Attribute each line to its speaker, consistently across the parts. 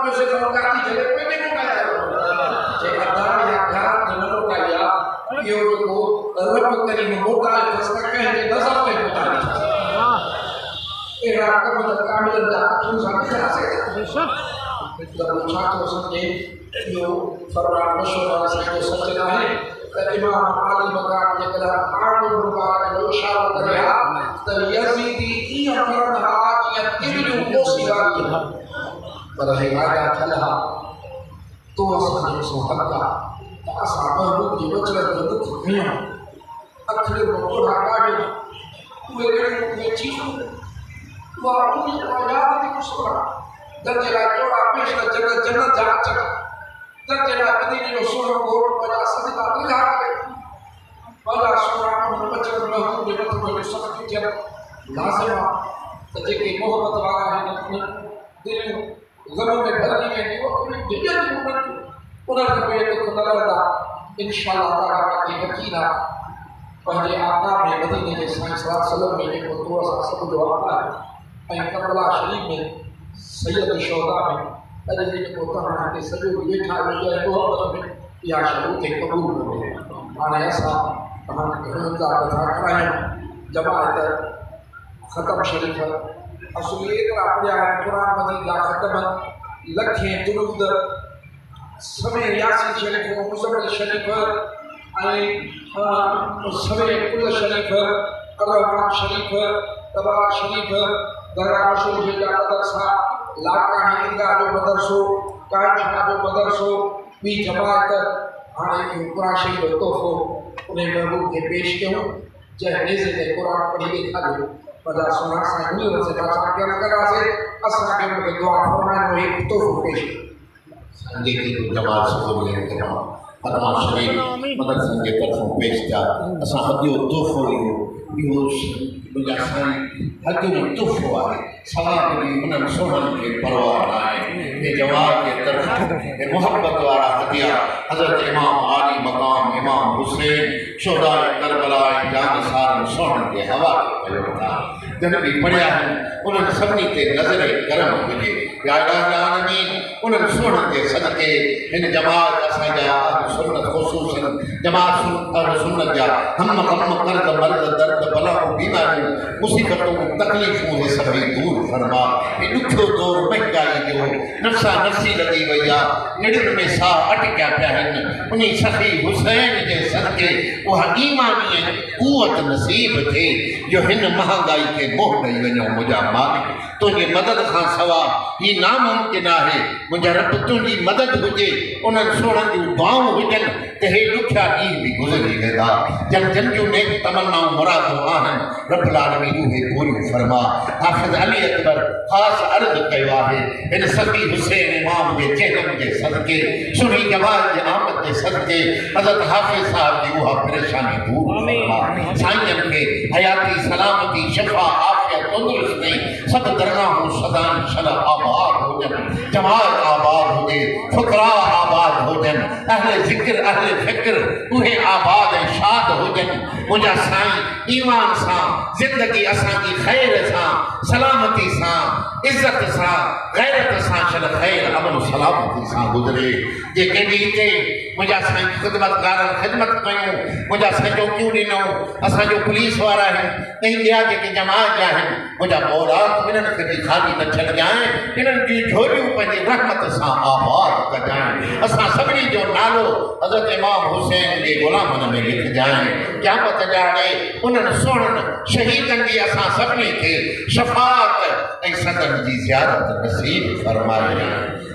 Speaker 1: جو سے کاتی جگہ پہ نہیں مکایا جے ادار یا گھر نہ مکایا یہ جو رب کریم موٹا فستا کہیں دے نظر پہ مکایا ایرا کم کامل دا تم ساتھ سے جب چھاٹو سمجھے جو فرمان مشورہ سے جو سچنا ہے امام علی مقام جکڑا آڑو مبارک جو اشارہ کریا تو یزیدی ای امرن آج یا تیرو موسی آگی پر حیادہ تھلہا تو اصلا جو سو حقا اسا محبوب جی بچلت جو دکھ گھنیا اکھلے مقرہ کاڑے اوے گھنیا چیزوں وہ اپنی آیات کی مصورہ درجہ جوڑا پیشنا جنت جنت جا چکا درجہ مدینی جو سورہ گوڑ بجا صدقہ دلہا کرے بجا سورہ من بچر محبوب جو مطلب جو سختی جب لازمہ تجھے کہ محبت والا ہے اپنے دل غموں میں بھرنی ہے وہ اپنی دنیا کی محبت انہوں نے کوئی دکھ نہ لگا انشاءاللہ تعالیٰ کی یقینہ پہلے آقا میں مدینی کے صلی اللہ علیہ وسلم میں ایک تو سب جو آقا ہے این کربلا شریف میں سید شہداء میں اجلی کو کہا کہ سجو بیٹھا ہوئی ہے محبت میں یا شروع کے قبول ہوئے آنے ایسا ہم کا بتا کرائیں جماعت ختم شریف ہے اصلی اقرا پڑھیا ہے قرآن مجید کا ختم لکھیں درود سمے یاسین شریف مزمل شریف سمے کل شریف الرحمن شریف تبارک شریف درگاہ شریف جا مدرسہ لاکا ہندگاہ جو مدرسو قائم شاہ جو مدرسو بھی جماعت آنے کی قرآن شریف جو توفو انہیں محبوب کے پیش کیوں جہاں نیزے نے قرآن پڑھی لکھا جو مدہ سنا سا نہیں رسے باسا کیا لگا سے اسنا کے مجھے دعا فرمائے وہ ایک توفو پیش
Speaker 2: سنجے کی جماعت سکر لے احترام قرآن شریف مدرسہ کے طرفوں پیش کیا اسنا حدیو توفو یہ مجھا سائی حدیو توفو آئے سواب بھی انہوں سوہن کے پروار آئے یہ جواب کے طرف محبت وارا حدیہ حضرت امام علی مقام امام حسین شہداء کربلا جان سارن سوہن کے حوالے پہلوتا جب بھی پڑھیا ہے انہوں نے سبنی کے نظر کرم ہوئے یا الہ العالمین انہوں نے سوہن کے صدقے ان جماعت اساجا سنت خصوصاً جماعت سنت جا ہم غم کرد مرد درد بلا و بیماری مصیبتوں تکلیفوں ہے سبھی دور فرما یہ دکھو دور مہنگائی جو نفسا نفسی لگی ویا نڑن میں سا اٹکیا پہن انہی سخی حسین کے صدقے وہ ایمانی قوت نصیب تھے جو ہن مہنگائی کے موہ نہیں ونو مجھا مالک تو یہ مدد خان سوا یہ ناممکن ہے مجھا رب تجھی مدد ہوجے انہاں سوڑن جو دعاؤں ہوجن تہے لکھیا دین بھی گزری ویدا جن جن جو نیک تمنا مراد آہن رب العالمین ہے پوری فرما حافظ علی اکبر خاص عرض کیوا ہے ان سبی حسین امام کے چہرم کے صدقے سنی جمال کے آمد کے صدقے حضرت حافظ صاحب کی وہ پریشانی دور فرما سائیں کے حیاتی سلامتی شفا عافیت تندرستی سب درگاہوں صدان شلا آباد ہو جن جماعت آباد ہو جے فقراء آباد ہو جن اہل ذکر اہل فکر انہیں آباد شاد ہو جن مجھا سائیں ایمان ساں زندگی اساں کی خیر ساں سلامتی ساں عزت ساں غیرت ساں شل خیر امن و سلامتی ساں گزرے یہ کہنی تے مجھا سائیں خدمت کارن خدمت کیوں مجھا سائیں جو کیوں نہیں اساں جو پولیس وارا ہے کہیں دیا کہ جماعت جا ہے مجھا مورات انہوں نے کبھی خالی نہ چل جائیں انہوں کی جھولیوں پر رحمت ساں آباد کر جائیں اساں سبری جو نالو حضرت امام حسین کے غلاموں میں لکھ جائیں کیا پتہ جاڑے انہوں نے سوڑن شہیدن کی اساں سبری کے شفاعت اے صدر جی زیارت نصیب فرمائے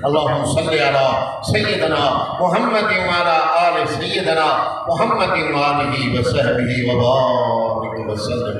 Speaker 2: اللہم صلی علی سیدنا محمد وعلی آل سیدنا محمد وآلہ وصحبہ وبارک وسلم